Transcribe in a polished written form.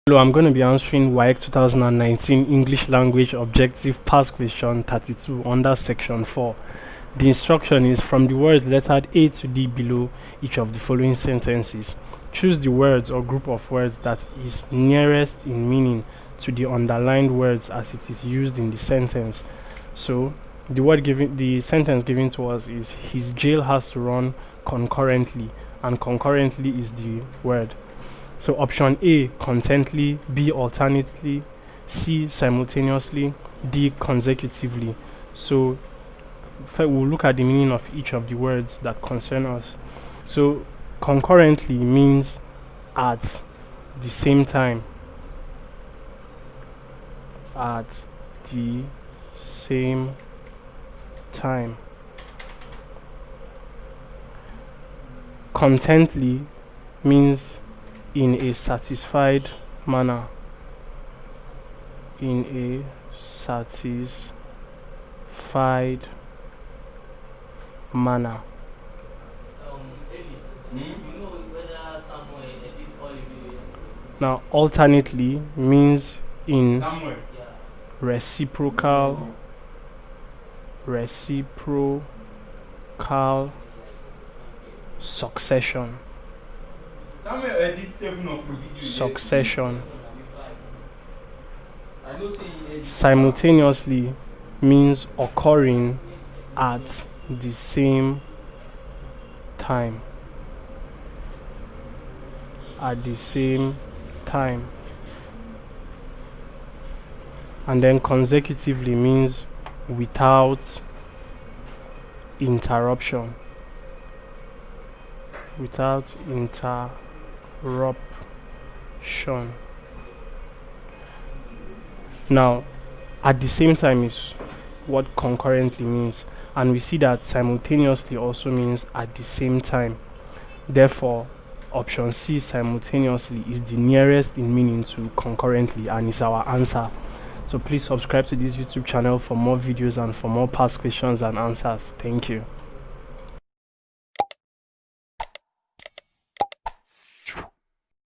Hello, I'm going to be answering WAEC 2019 English Language Objective Past Question 32 under Section 4. The instruction is from the words lettered A to D below each of the following sentences. Choose the words or group of words that is nearest in meaning to the underlined words as it is used in the sentence. So, the sentence given to us is his jail has to run concurrently, and concurrently is the word. So option A, constantly, B, alternately, C, simultaneously, D, consecutively. So we'll look at the meaning of each of the words that concern us. So concurrently means at the same time. At the same time. Contently means in a satisfied manner. In a satisfied manner. Now, alternately means in reciprocal succession. Simultaneously means occurring at the same time. And then consecutively means without interruption. Now, at the same time is what concurrently means, and we see that simultaneously also means at the same time. Therefore, option C, simultaneously, is the nearest in meaning to concurrently and is our answer. So please subscribe to this YouTube channel for more videos and for more past questions and answers. Thank you.